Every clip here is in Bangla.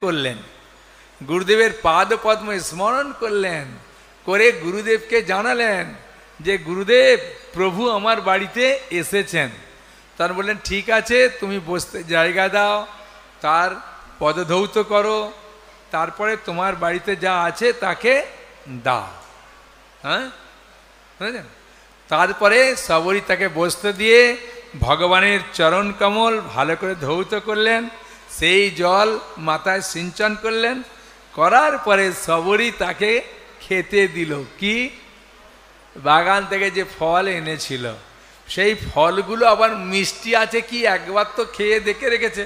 করলেন, গুরুদেবের পাদ পদ্ম স্মরণ করলেন, করে গুরুদেবকে জানালেন যে গুরুদেব প্রভু আমার বাড়িতে এসেছেন। তার বললেন ঠিক আছে, তুমি বসতে জায়গা দাও, তার পদধৌত করো, তারপরে তোমার বাড়িতে যা আছে তাকে দাও। হ্যাঁ, বুঝলেন? তারপরে সবরী তাকে বসতে দিয়ে ভগবানের চরণ কমল ভালো করে ধৌত করলেন, সেই জল মাথায় সিঞ্চন করলেন, করার পরে সবরী তাকে খেতে দিল। কি? বাগান থেকে যে ফল এনেছিল, সেই ফলগুলো আবার মিষ্টি আছে কি, একবার তো খেয়ে দেখে রেখেছে,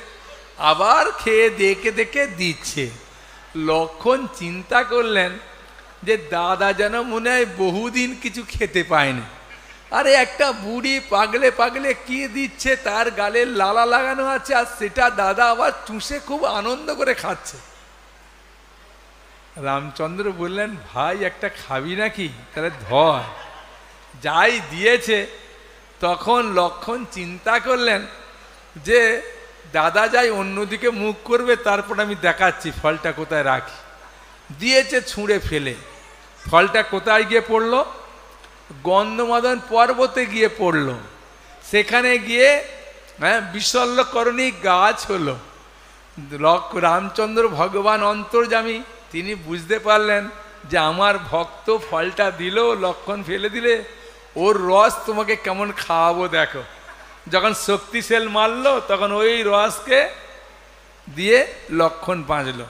আবার খেয়ে দেখে দেখে দিচ্ছে। লক্ষণ চিন্তা করলেন যে দাদা যেন মনে হয় বহুদিন কিছু খেতে পায়নি। আরে একটা বুড়ি পাগলে পাগলে কি দিচ্ছে, তার গালে লালা লাগানো আছে, আর সেটা দাদা আবার চুষে খুব আনন্দ করে খাচ্ছে। রামচন্দ্র বললেন ভাই একটা খাবি নাকি? তাহলে ধর। যাই দিয়েছে, তখন লক্ষণ চিন্তা করলেন যে দাদা যাই অন্যদিকে মুখ করবে, তারপর আমি দেখাচ্ছি ফলটা কোথায় রাখি। দিয়েছে ছুঁড়ে ফেলে, ফলটা কোথায় গিয়ে পড়লো? গন্ধমাদন পর্বতে গিয়ে পড়ল। সেখানে গিয়ে বিশল্যকরণী গাছ হলো। রামচন্দ্র ভগবান অন্তর্যামী, তিনি বুঝতে পারলেন যে আমার ভক্ত ফলটা দিল, লক্ষণ ফেলে দিলে, ওর রস তোমাকে কেমন খাওয়াবো দেখো। যখন শক্তিশাল মারলো, তখন ওই রসকে দিয়ে লক্ষণ বাঁচল।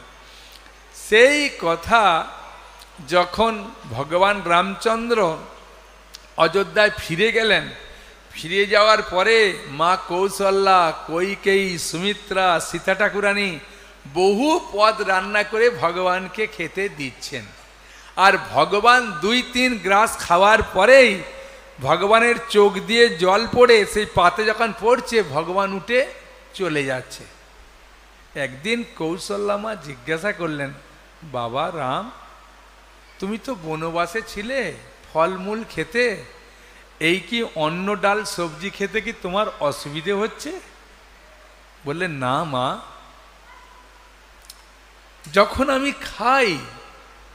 সেই কথা যখন ভগবান রামচন্দ্র অযোধ্যায় ফিরে গেলেন, ফিরে যাওয়ার পরে মা কৌশল্যা, কৈকেয়ী, সুমিত্রা, সীতা ঠাকুরানী বহু পদ রান্না করে ভগবানকে খেতে দিচ্ছেন। আর ভগবান 2-3 গ্রাস খাওয়ার পরেই ভগবানের চোখ দিয়ে জল পড়ে সেই পাতে যখন পড়ছে, ভগবান উঠে চলে যাচ্ছে। একদিন কৌশল্যা মা জিজ্ঞাসা করলেন, বাবা রাম, তুমি তো বনবাসে ছিলে, ফলমূল খেতে, এই কি অন্ন ডাল সবজি খেতে কি তোমার অসুবিধে হচ্ছে? বললেন না মা, যখন আমি খাই,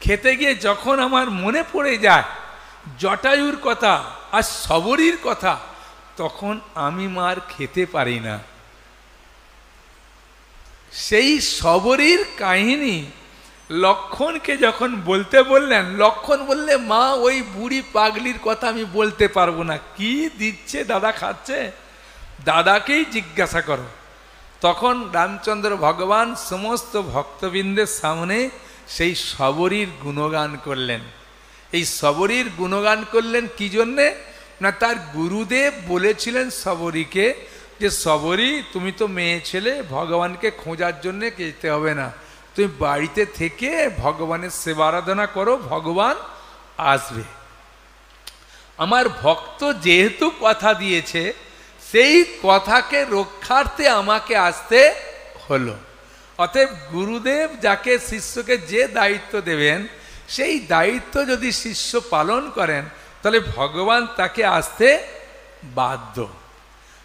খেতে গিয়ে যখন আমার মনে পড়ে যায় জটায়ুর কথা আর সবরীর কথা, তখন আমি মার খেতে পারি না। সেই সবরীর কাহিনী লক্ষণকে যখন বলতে বললেন, লক্ষণ বললে মা ওই বুড়ি পাগলির কথা আমি বলতে পারবো না, কি দিচ্ছে দাদা খাচ্ছে, দাদাকেই জিজ্ঞাসা করো। তখন রামচন্দ্র ভগবান সমস্ত ভক্তবৃন্দের সামনে সেই সবরীর গুণগান করলেন। এই সবরীর গুণগান করলেন কি জন্যে না, তার গুরুদেব বলেছিলেন সবরীকে যে সবরী তুমি তো মেয়ে ছেলে, ভগবানকে খোঁজার জন্যে যেতে হবে না, তুমি বাড়িতে থেকে ভগবানের সেবা আরাধনা করো, ভগবান আসবে। আমার ভক্ত যেহেতু কথা দিয়েছে, সেই কথাকে রক্ষার্থে আমাকে আসতে হলো। অতএব গুরুদেব যাকে শিষ্যকে যে দায়িত্ব দেবেন, সেই দায়িত্ব যদি শিষ্য পালন করেন, তাহলে ভগবান তাকে আসতে বাধ্য।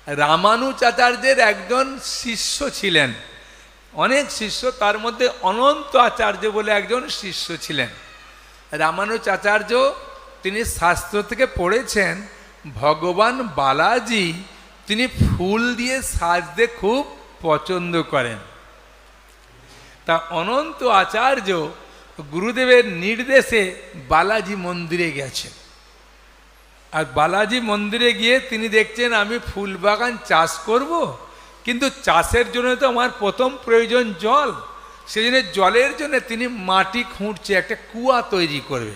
রামানুজাচার্যের একজন শিষ্য ছিলেন, অনেক শিষ্য, তার মধ্যে অনন্ত আচার্য বলে একজন শিষ্য ছিলেন। রামানুজাচার্য তিনি শাস্ত্র থেকে পড়েছেন ভগবান বালাজি তিনি ফুল দিয়ে সাজতে খুব পছন্দ করেন। তা অনন্ত আচার্য গুরুদেবের নির্দেশে বালাজি মন্দিরে গেছেন। আর বালাজি মন্দিরে গিয়ে তিনি দেখছেন আমি ফুল বাগান চাষ করব, কিন্তু চাষের জন্য তো আমার প্রথম প্রয়োজন জল। সেই জন্য জলের জন্য তিনি মাটি খুঁড়ছে, একটা কুয়া তৈরি করবে।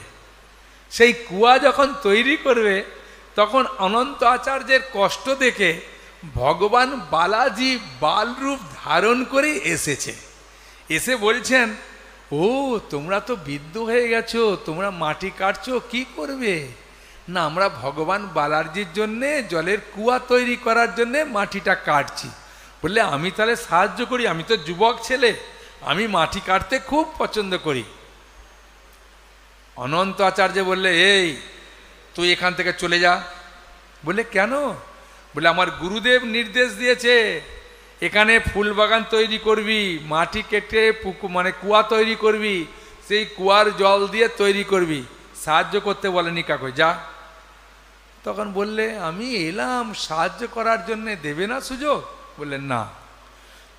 সেই কুয়া যখন তৈরি করবে, তখন অনন্ত আচার্যের কষ্ট দেখে ভগবান বালাজি বালরূপ ধারণ করে এসেছে। এসে বলছেন, ও তোমরা তো বৃদ্ধ হয়ে গেছো, তোমরা মাটি কাটছো, কি করবে? না, আমরা ভগবান বালাজির জন্যে জলের কুয়া তৈরি করার জন্যে মাটিটা কাটছি। বললে আমি তাহলে সাহায্য করি, আমি তো যুবক ছেলে, আমি মাটি কাটতে খুব পছন্দ করি। অনন্ত আচার্য বললে, এই তুই এখান থেকে চলে যা। বলে কেন? বলে আমার গুরুদেব নির্দেশ দিয়েছে এখানে ফুল বাগান তৈরি করবি, মাটি কেটে মানে কুয়া তৈরি করবি, সেই কুয়ার জল দিয়ে তৈরি করবি, সাহায্য করতে বলেনি কাকু, যা। তখন বললে আমি এলাম সাহায্য করার জন্য, দেবে না সুযোগ? বললেন না।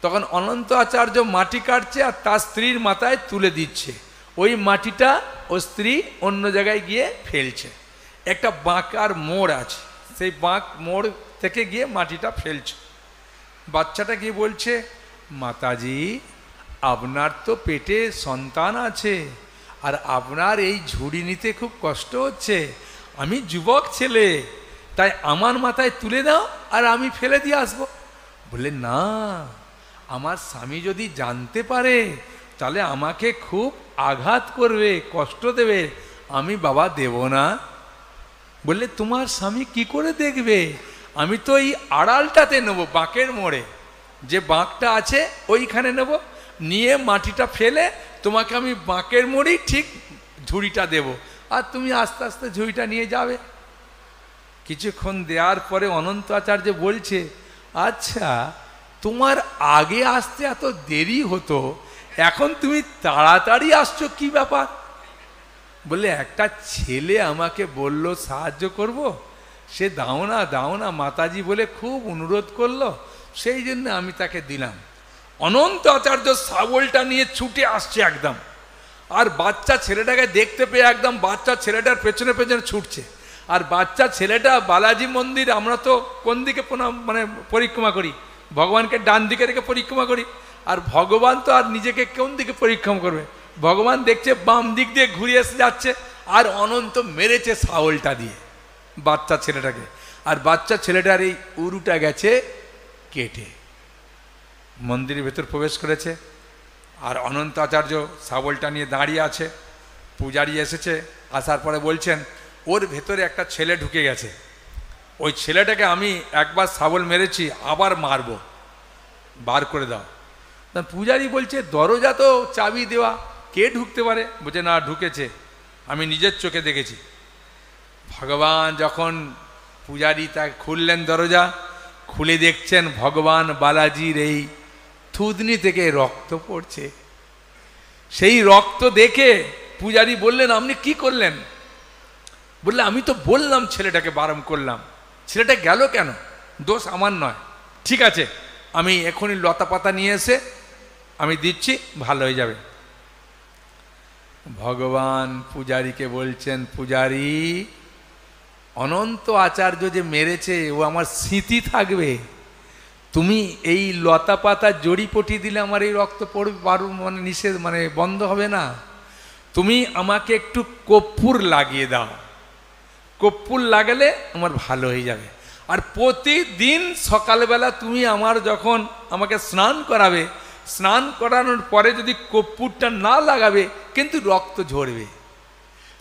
তখন অনন্ত আচার্য মাটি কাটছে আর তার স্ত্রীর মাথায় তুলে দিচ্ছে, ওই মাটিটা ও স্ত্রী অন্য জায়গায় গিয়ে ফেলছে। একটা বাঁকার মোড় আছে, সেই বাঁক মোড় থেকে গিয়ে মাটিটা ফেলছে। বাচ্চাটা গিয়ে বলছে, মাতাজি আপনার তো পেটে সন্তান আছে, আর আপনার এই ঝুড়ি নিতে খুব কষ্ট হচ্ছে, আমি যুবক ছেলে, তাই আমার মাথায় তুলে দাও আর আমি ফেলে দিয়ে আসবো। বললে না, আমার স্বামী যদি জানতে পারে তাহলে আমাকে খুব আঘাত করবে, কষ্ট দেবে, আমি বাবা দেব না। বললে তোমার স্বামী কি করে দেখবে? আমি তো এই আড়ালটাতে নেব, বাঁকের মোড়ে যে বাঁকটা আছে ওইখানে নেব, নিয়ে মাটিটা ফেলে তোমাকে আমি বাঁকের মোড়েই ঠিক ঝুড়িটা দেব, আর তুমি আস্তে আস্তে ঝুড়িটা নিয়ে যাবে। কিছুক্ষণ দেওয়ার পরে অনন্ত আচার্য বলছে, আচ্ছা তোমার আগে আসতে এত দেরি হতো, এখন তুমি তাড়াতাড়ি আসছো, কি ব্যাপার? বললে একটা ছেলে আমাকে বলল সাহায্য করব, সে দাও না দাও না মাতাজি বলে খুব অনুরোধ করলো, সেই জন্য আমি তাকে দিলাম। অনন্ত আচার্য শাবলটা নিয়ে ছুটে আসছে একদম, আর বাচ্চা ছেলেটাকে দেখতে পেয়ে একদম বাচ্চা ছেলেটার পেছনে পেছনে ছুটছে। আর বাচ্চা ছেলেটা বালাজি মন্দির, আমরা তো কোন দিকে মানে পরিক্রমা করি? ভগবানকে ডান দিকে রেখে পরিক্রমা করি, আর ভগবান তো আর নিজেকে কোন দিকে পরিক্রমা করবে? ভগবান দেখছে বাম দিক দিয়ে ঘুরে এসে যাচ্ছে, আর অনন্ত মেরেছে শাবলটা দিয়ে বাচ্চা ছেলেটাকে, আর বাচ্চা ছেলেটার এই উরুটা গেছে কেটে, মন্দিরের ভেতর প্রবেশ করেছে। আর অনন্ত আচার্য শাবলটা নিয়ে দাঁড়িয়ে আছে, পূজারি এসেছে, আসার পরে বলছেন ওর ভেতরে একটা ছেলে ঢুকে গেছে, ওই ছেলেটাকে আমি একবার শাবল মেরেছি, আবার মারবো, বার করে দাও। পূজারি বলছে দরজা তো চাবি দেওয়া, কে ঢুকতে পারে? বলছে না, ঢুকেছে, আমি নিজের চোখে দেখেছি। ভগবান যখন পূজারি তা খুললেন দরজা, খুলে দেখছেন ভগবান বালাজির এই থুতনি থেকে রক্ত পড়ছে। সেই রক্ত দেখে পূজারি বললেন আপনি কি করলেন? বললে আমি তো বললাম ছেলেটাকে বারণ করলাম, ছেলেটা গেল কেন? দোষ আমার নয়, ঠিক আছে আমি এখনই লতা পাতা নিয়ে এসে আমি দিচ্ছি, ভালো হয়ে যাবে। ভগবান পূজারীকে বলছেন, পূজারী অনন্ত আচার্য যে মেরেছে ও আমার স্মৃতি থাকবে, তুমি এই লতা পাতা জড়িপটি দিলে আমার এই রক্ত পড়বে, মানে নিষেধ, মানে বন্ধ হবে না। তুমি আমাকে একটু কর্পূর লাগিয়ে দাও, কর্পূর লাগালে আমার ভালো হয়ে যাবে। আর প্রতিদিন সকালবেলা তুমি আমার যখন আমাকে স্নান করাবে, স্নান করানোর পরে যদি কর্পূরটা না লাগাবে কিন্তু রক্ত ঝরবে।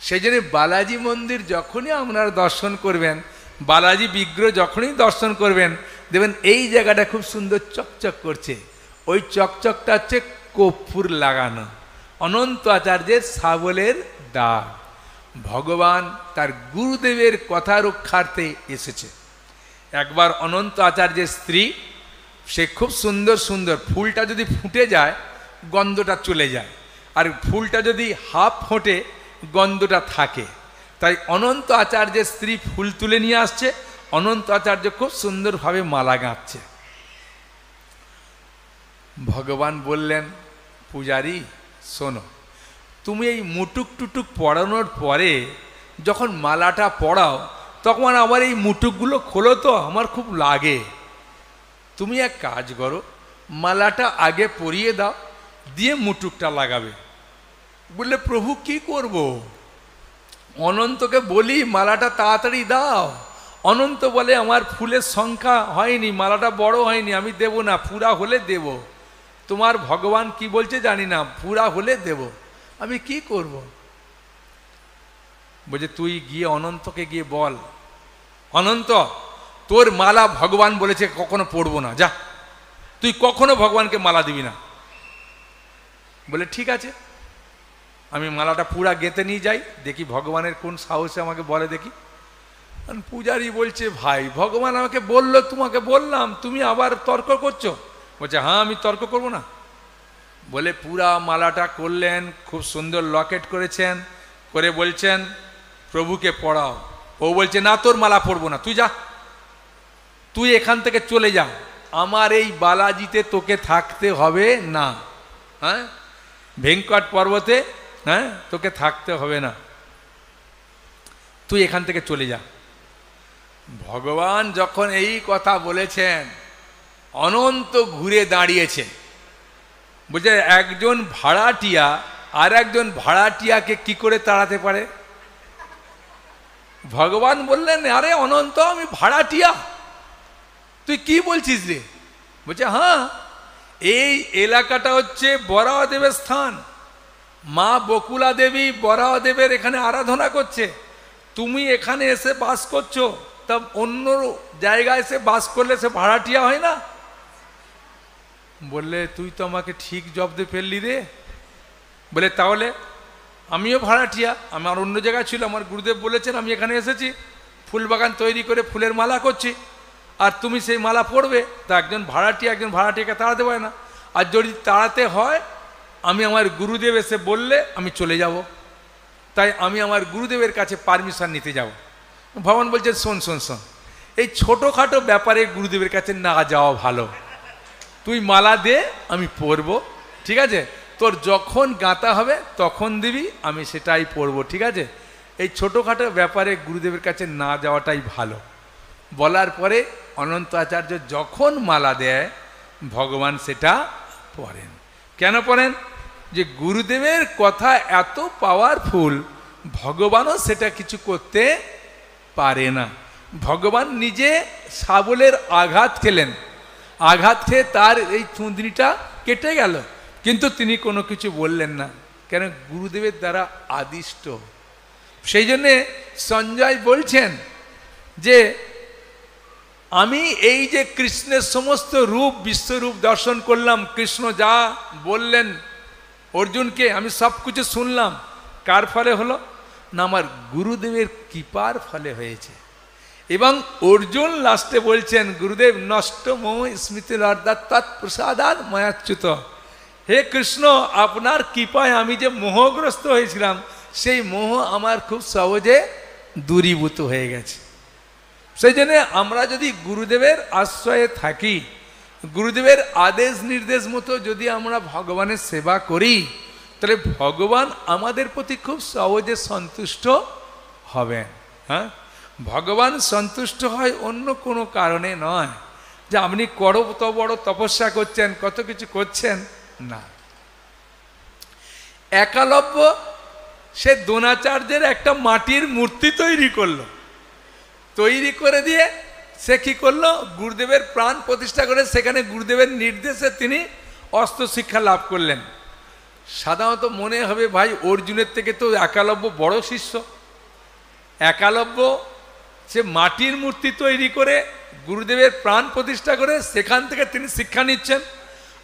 সেই জন্য বালাজি মন্দির যখনই আপনারা দর্শন করবেন, বালাজি বিগ্রহ যখনই দর্শন করবেন, দেখবেন এই জায়গাটা খুব সুন্দর চকচক করছে, ওই চকচকটা হচ্ছে কর্পূর লাগানো, অনন্ত আচার্যের শাবলের দাগ। ভগবান তার গুরুদেবের কথা রক্ষার্থে এসেছে। একবার অনন্ত আচার্যের স্ত্রী, সে খুব সুন্দর সুন্দর, ফুলটা যদি ফুটে যায় গন্ধটা চলে যায়, আর ফুলটা যদি হাফ ফোটে গন্ধটা থাকে। তাই অনন্ত আচার্যের স্ত্রী ফুল তুলে নিয়ে আসছে, অনন্ত আচার্য খুব সুন্দরভাবে মালা গাঁথছে। ভগবান বললেন, পূজারী শোনো, তুমি এই মুটুক টুটুক পড়ানোর পরে যখন মালাটা পড়াও তখন আমার এই মুটুকগুলো খোলো তো, আমার খুব লাগে। তুমি এক কাজ করো, মালাটা আগে পরিয়ে দাও, দিয়ে মুটুকটা লাগাবে। বললে প্রভু কি করব? অনন্তকে বলি মালাটা তাড়াতাড়ি দাও। অনন্ত বলে আমার ফুলের সংখ্যা হয়নি, মালাটা বড় হয়নি, আমি দেব না, পুরা হলে দেব। তোমার ভগবান কি বলছে জানি না, পুরা হলে দেব। আমি কি করব? বলছে তুই গিয়ে অনন্তকে গিয়ে বল, অনন্ত তোর মালা ভগবান বলেছে কখনো পড়বো না, যা তুই কখনো ভগবানকে মালা দিবি না। বলে ঠিক আছে, আমি মালাটা পুরা গেঁথে নিয়ে যাই, দেখি ভগবানের কোন সাহসে আমাকে বলে দেখি। পূজারি বলছে ভাই ভগবান আমাকে বললো, তোমাকে বললাম, তুমি আবার তর্ক করছো। বলছে হ্যাঁ, আমি তর্ক করব না। বলে পুরা মালাটা করলেন, খুব সুন্দর লকেট করেছেন, করে বলছেন প্রভুকে পড়াও। ও বলছে না, তোর মালা পরবো না, তুই যা, তুই এখান থেকে চলে যা, আমার এই বালাজিতে তোকে থাকতে হবে না। হ্যাঁ, ভেঙ্কট পর্বতে হ্যাঁ তোকে থাকতে হবে না, তুই এখান থেকে চলে যা। ভগবান যখন এই কথা বলেছেন, অনন্ত ঘুরে দাঁড়িয়েছে। বুঝে একজন ভাড়াটিয়া আর একজন ভাড়াটিয়াকে কি করে তাড়াতে পারে? ভগবান বললেন আরে অনন্ত, আমি ভাড়াটিয়া, তুই কি বলছিস রে? বলছে হ্যাঁ, এই এলাকাটা হচ্ছে বরাহদেবের স্থান, মা বকুলা দেবী বরাহদেবের এখানে আরাধনা করছে, তুমি এখানে এসে বাস করছো, তা অন্য জায়গায় এসে বাস করলে সে ভাড়াটিয়া হয় না? বললে তুই তো আমাকে ঠিক জব্দে ফেললি রে। বলে তাহলে আমিও ভাড়াটিয়া, আমার অন্য জায়গায় ছিল, আমার গুরুদেব বলেছেন আমি এখানে এসেছি, ফুল বাগান তৈরি করে ফুলের মালা করছি, আর তুমি সেই মালা পড়বে, তা একজন ভাড়াটিয়াকে তাড়াতে পারে না। আর যদি তাড়াতে হয়, আমি আমার গুরুদেব এসে বললে আমি চলে যাব, তাই আমি আমার গুরুদেবের কাছে পারমিশন নিতে যাব। ভগবান বলছেন শোন শোন শোন, এই ছোটোখাটো ব্যাপারে গুরুদেবের কাছে না যাওয়া ভালো, তুই মালা দে, আমি পরবো, ঠিক আছে, তোর যখন গাঁথা হবে তখন দিবি, আমি সেটাই পরবো, ঠিক আছে, এই ছোটোখাটো ব্যাপারে গুরুদেবের কাছে না যাওয়াটাই ভালো। বলার পরে অনন্ত আচার্য যখন মালা দেয়, ভগবান সেটা পড়েন। কেন পড়েন? যে গুরুদেবের কথা এত পাওয়ারফুল, ভগবানও সেটা কিছু করতে পারে না। ভগবান নিজে শাবলের আঘাত খেলেন, আঘাত খেয়ে তার এই চুঁদনিটা কেটে গেল, কিন্তু তিনি কোনো কিছু বললেন না, কেন গুরুদেবের দ্বারা আদিষ্ট। সেই জন্যে সঞ্জয় বলছেন যে আমি এই যে কৃষ্ণের সমস্ত রূপ বিশ্বরূপ দর্শন করলাম, কৃষ্ণ যা বললেন অর্জুনকে আমি সব কিছু শুনলাম, কার ফলে হলো না? আমার গুরুদেবের কৃপার ফলে হয়েছে। এবং অর্জুন লাস্টে বলছেন গুরুদেব নষ্ট মোহ স্মৃতি তৎপ্রসাদাৎ ময়াচ্যুত, হে কৃষ্ণ আপনার কৃপায় আমি যে মোহগ্রস্ত হয়েছিলাম, সেই মোহ আমার খুব সহজে দূরীভূত হয়ে গেছে। সেই জন্য আমরা যদি গুরুদেবের আশ্রয়ে থাকি, গুরুদেবের আদেশ নির্দেশ মতো যদি আমরা ভগবানের সেবা করি, তাহলে ভগবান আমাদের প্রতি খুব সহজে সন্তুষ্ট হবেন। হ্যাঁ, ভগবান সন্তুষ্ট হয় অন্য কোনো কারণে নয়, যে আপনি কত বড় তপস্যা করছেন, কত কিছু করছেন না। একালব্য সে দ্রোণাচার্যের একটা মাটির মূর্তি তৈরি করলো, তৈরি করে দিয়ে সে কি করলো, গুরুদেবের প্রাণ প্রতিষ্ঠা করে সেখানে গুরুদেবের নির্দেশে তিনি অস্ত্র শিক্ষা লাভ করলেন। সাধারণত মনে হবে ভাই অর্জুনের থেকে তো একালব্য বড় শিষ্য। একালব্য সে মাটির মূর্তি তৈরি করে গুরুদেবের প্রাণ প্রতিষ্ঠা করে সেখান থেকে তিনি শিক্ষা নিচ্ছেন,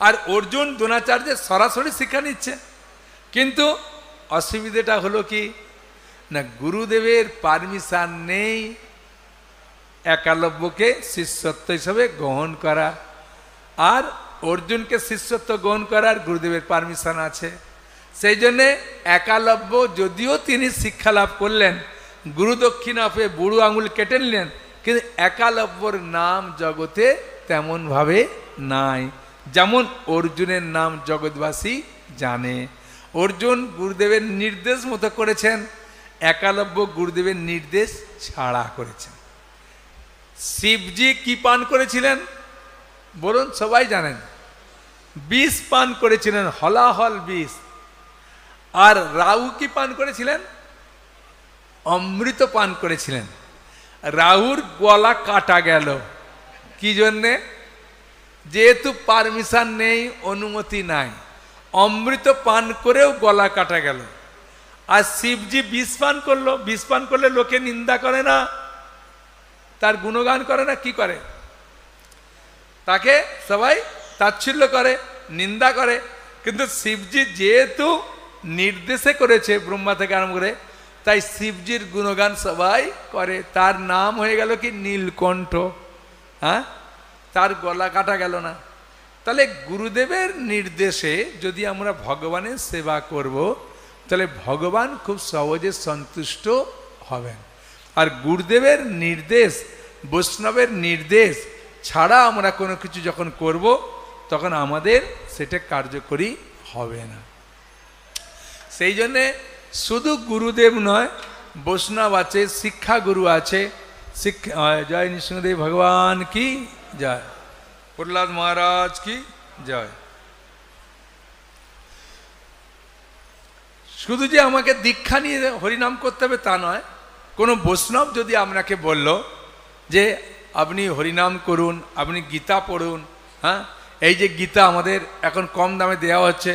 আর অর্জুন দ্রোণাচার্যের সরাসরি শিক্ষা নিচ্ছে। কিন্তু অসুবিধাটা হলো কি না, গুরুদেবের পারমিশন নেই একালব্যকে শিষ্যত্ব হিসাবে গ্রহণ করা, আর অর্জুনকে শিষ্যত্ব গ্রহণ করার গুরুদেবের পারমিশন আছে। সেই জন্যে একালব্য যদিও তিনি শিক্ষা লাভ করলেন, গুরু দক্ষিণা পেয়ে বুড়ো আঙুল কেটে নিলেন, কিন্তু একালব্যর নাম জগতে তেমনভাবে নাই, যেমন অর্জুনের নাম জগৎবাসী জানে। অর্জুন গুরুদেবের নির্দেশ মতো করেছেন, একালব্য গুরুদেবের নির্দেশ ছাড়া করেছেন। শিবজি কি পান করেছিলেন বলুন, সবাই জানেন, বিষ পান করেছিলেন, হলাহল বিষ। আর রাহু কি পান করেছিলেন? অমৃত পান করেছিলেন। রাহুর গলা কাটা গেল কি জন্যে? যেহেতু পারমিশন নেই, অনুমতি নাই, অমৃত পান করেও গলা কাটা গেল। আর শিবজি বিষ পান করলো, বিষ পান করলে লোকে নিন্দা করে না, তার গুণগান করে না, কি করে? তাকে সবাই তাচ্ছিল্য করে, নিন্দা করে। কিন্তু শিবজি যেহেতু নির্দেশে করেছে ব্রহ্মা থেকে আরম্ভ করে, তাই শিবজির গুণগান সবাই করে। তার নাম হয়ে গেল কি নীলকণ্ঠ। হ্যাঁ, তার গলা কাটা গেল না। তাহলে গুরুদেবের নির্দেশে যদি আমরা ভগবানের সেবা করব, তাহলে ভগবান খুব সহজে সন্তুষ্ট হবেন। আর গুরুদেবের নির্দেশ, বৈষ্ণবের নির্দেশ ছাড়া আমরা কোনো কিছু যখন করব, তখন আমাদের সেটা কার্যকরী হবে না। সেই জন্যে শুধু গুরুদেব নয়, বৈষ্ণব আছে, শিক্ষা গুরু আছে। শিক্ষা জয় নৃসিংহদেব ভগবান কি জয়, প্রহ্লাদ মহারাজ কি জয়। শুধু যে আমাকে দীক্ষা নিয়ে হরিনাম করতে হবে তা নয়। কোনো বৈষ্ণব যদি আপনাকে বলল যে আপনি হরিনাম করুন, আপনি গীতা পড়ুন, হ্যাঁ, এই যে গীতা আমাদের এখন কম দামে দেওয়া হচ্ছে,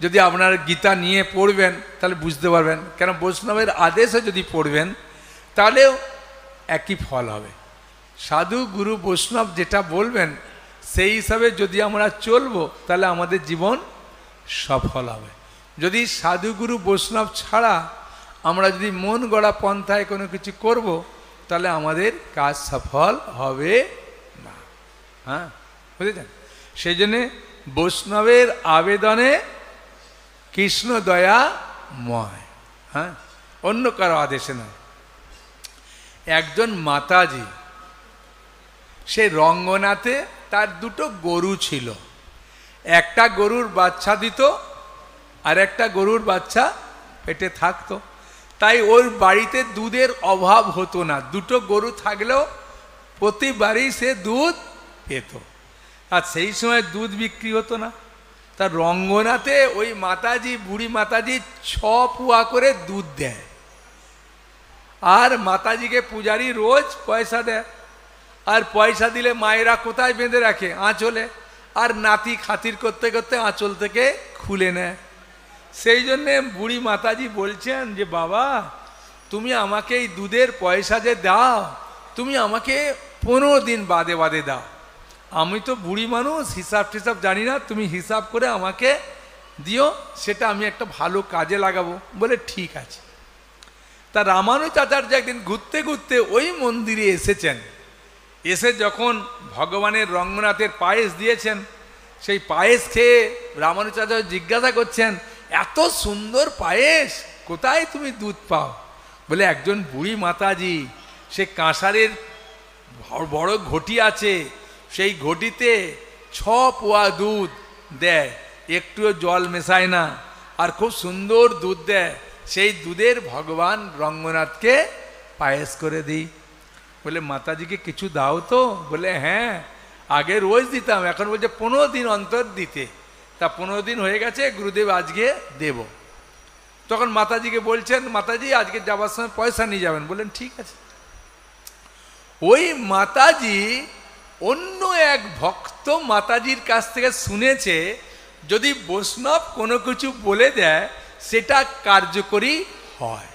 যদি আপনার গীতা নিয়ে পড়বেন তাহলে বুঝতে পারবেন, কেন বৈষ্ণবের আদেশে যদি পড়বেন তাহলেও একই ফল হবে। সাধু গুরু বৈষ্ণব যেটা বলবেন সেই হিসাবে যদি আমরা চলবো তাহলে আমাদের জীবন সফল হবে। যদি সাধু গুরু বৈষ্ণব ছাড়া আমরা যদি মন গড়া পন্থায় কোনো কিছু করব, তাহলে আমাদের কাজ সফল হবে না। হ্যাঁ, বুঝেছেন? সেই জন্যে বৈষ্ণবের আবেদনে কৃষ্ণ দয়াময়, হ্যাঁ, অন্য কারো আদেশে নয়। একজন মাতাজি, সে রঙ্গনাথে তার দুটো গরু ছিল। একটা গরুর বাচ্চা দিত আর একটা গরুর বাচ্চা পেটে থাকতো। তাই ওর বাড়িতে দুধের অভাব হতো না। দুটো গরু থাকলেও প্রতিবারই সে দুধ পেত। আর সেই সময় দুধ বিক্রি হতো না। তার রঙ্গনাথে ওই মাতাজি, বুড়ি মাতাজি 6 পুয়া করে দুধ দেয়। আর মাতাজিকে পূজারি রোজ পয়সা দেয়। আর পয়সা দিলে মায়েরা কোথায় বেঁধে রাখে? আঁচলে। আর নাতি খাতির করতে করতে আঁচল থেকে খুলে নেয়। সেই জন্যে বুড়ি মাতাজি বলছেন যে বাবা, তুমি আমাকে এই দুধের পয়সা যে দাও, তুমি আমাকে 15 দিন বাদে বাদে দাও। আমি তো বুড়ি মানুষ, হিসাব টিসাব জানি না, তুমি হিসাব করে আমাকে দিও, সেটা আমি একটা ভালো কাজে লাগাবো। বলে ঠিক আছে। তা রামানুজাচার্য একদিন ঘুরতে ঘুরতে ওই মন্দিরে এসেছেন। এসে যখন ভগবানের রঙ্গনাথের পায়েস দিয়েছেন, সেই পায়েস খেয়ে রামানুজাচার্য জিজ্ঞাসা করছেন, এত সুন্দর পায়েস কোথায় তুমি দুধ পাও? বলে একজন বুড়ি মাতাজি, সে কাঁসারের বড় ঘটি আছে, সেই ঘটিতে 6 পোয়া দুধ দেয়, একটুও জল মেশায় না, আর খুব সুন্দর দুধ দেয়। সেই দুধের ভগবান রঙ্গনাথকে পায়েস করে দিই। বলে মাতাজিকে কিছু দাও তো? বলে হ্যাঁ, আগে রোজ দিতাম, এখন বলছে 15 দিন অন্তর দিতে। তা 15 দিন হয়ে গেছে, গুরুদেব আজকে দেব। তখন মাতাজিকে বলছেন, মাতাজি আজকে যাবার সময় পয়সা নিয়ে যাবেন। বললেন ঠিক আছে। ওই মাতাজি অন্য এক ভক্ত মাতাজির কাছ থেকে শুনেছে, যদি বৈষ্ণব কোনো কিছু বলে দেয় সেটা কার্যকরী হয়।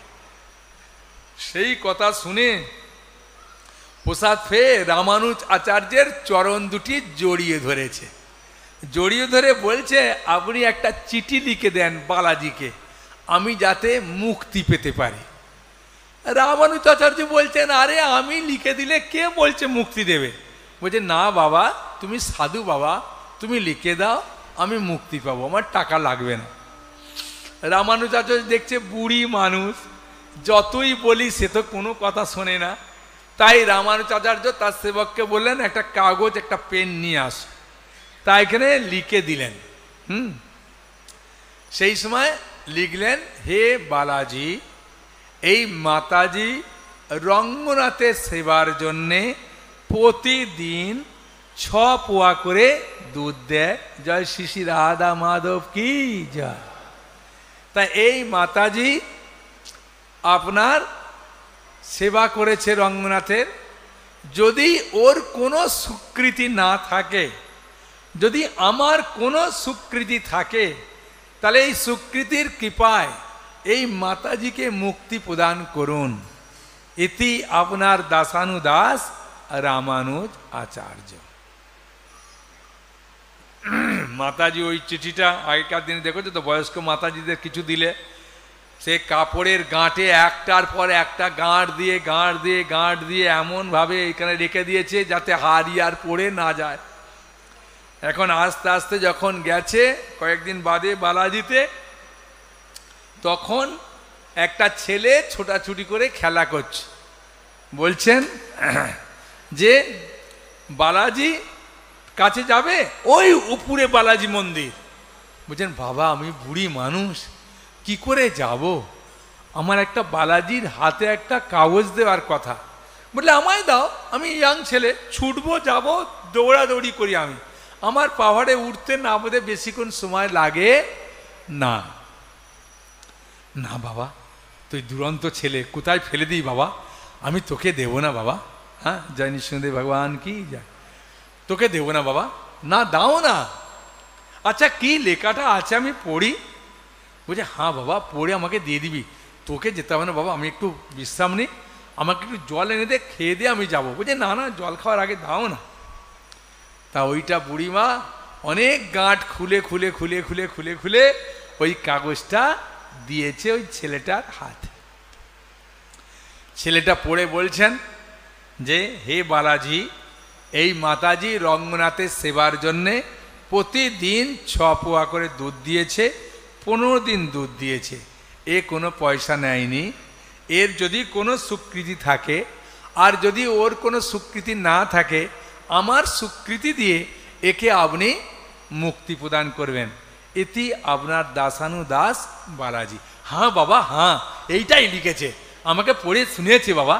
সেই কথা শুনে প্রসাদ পেয়ে রামানুজ আচার্যের চরণ দুটি জড়িয়ে ধরেছে। জড়িয়ে ধরে বলছে, আপনি একটা চিঠি লিখে দেন বালাজিকে, আমি যাতে মুক্তি পেতে পারি। রামানুজাচার্য বলছেন, আরে আমি লিখে দিলে কে বলছে মুক্তি দেবে? বলছে না বাবা, তুমি সাধু বাবা, তুমি লিখে দাও, আমি মুক্তি পাবো, আমার টাকা লাগবে না। রামানুজাচার্য দেখছে বুড়ি মানুষ, যতই বলি সে তো কোনো কথা শোনে না। তাই রামানুজাচার্য তার সেবককে বললেন, একটা কাগজ একটা পেন নিয়ে আস। তা এখানে লিখে দিলেন। সেই সময় লিখলেন, হে বালাজি, এই মাতাজি রঙ্গনাথের সেবার জন্যে প্রতিদিন 6 পোয়া করে দুধ দেয়। জয় শ্রী শ্রী রাধা মাধব কি জয়। তাই এই মাতাজি আপনার সেবা করেছে রঙ্গনাথের। যদি ওর কোনো স্বীকৃতি না থাকে, যদি আমার কোনো স্বীকৃতি থাকে, তাহলে এই স্বীকৃতির কৃপায় এই মাতাজিকে মুক্তি প্রদান করুন। ইতি আপনার দাসানুদাস রামানুজ আচার্য। মাতাজি ওই চিঠিটা আগেকার দিনে দেখেছো তো, বয়স্ক মাতাজিদের কিছু দিলে সে কাপড়ের গাঁটে একটার পর একটা গাঁট দিয়ে এমনভাবে এখানে রেখে দিয়েছে যাতে হাড়ি আর পড়ে না যায়। এখন আস্তে আস্তে যখন গেছে কয়েকদিন বাদে বালাজিতে, তখন একটা ছেলে ছোটাছুটি করে খেলা করছে। বলছেন যে বালাজি কাছে যাবে, ওই উপরে বালাজি মন্দির। বলছেন বাবা আমি বুড়ি মানুষ, কি করে যাব? আমার একটা বালাজির হাতে একটা কাগজ দেওয়ার কথা। বললে আমায় দাও, আমি ইয়াং ছেলে, ছুটবো, যাব, দৌড়াদৌড়ি করি আমি, আমার পাহাড়ে উঠতে নামতে বেশিক্ষণ সময় লাগে না। না বাবা, তুই দুরন্ত ছেলে, কোথায় ফেলে দিই বাবা, আমি তোকে দেবো না বাবা। হ্যাঁ, জয় নৃসিংহদেব ভগবান কি যায়, তোকে দেবো না বাবা। না দাও না। আচ্ছা কি লেখাটা আছে আমি পড়ি। বলছে হ্যাঁ বাবা, পড়ে আমাকে দিয়ে দিবি, তোকে যেতে হবে না বাবা, আমি একটু বিশ্রাম নিই, আমাকে একটু জল এনে দে, খেয়ে দিয়ে আমি যাবো। বলছে না না, জল খাওয়ার আগে দাও না। তা ওইটা বুড়িমা অনেক গাঁট খুলে খুলে খুলে খুলে খুলে খুলে ওই কাগজটা দিয়েছে ওই ছেলেটার হাতে। ছেলেটা পড়ে বলছেন যে হে বালাজি, এই মাতাজি রঙ্গনাথের সেবার জন্যে প্রতিদিন 6 পোয়া করে দুধ দিয়েছে, 15 দিন দুধ দিয়েছে, এ কোনো পয়সা নেয়নি। এর যদি কোনো স্বীকৃতি থাকে, আর যদি ওর কোনো স্বীকৃতি না থাকে, আমার স্বীকৃতি দিয়ে একে আপনি মুক্তি প্রদান করবেন, এটি আপনার দাসানুদাস বালাজি। হ্যাঁ বাবা, হ্যাঁ এইটাই লিখেছে, আমাকে পড়ে শুনিয়েছে বাবা।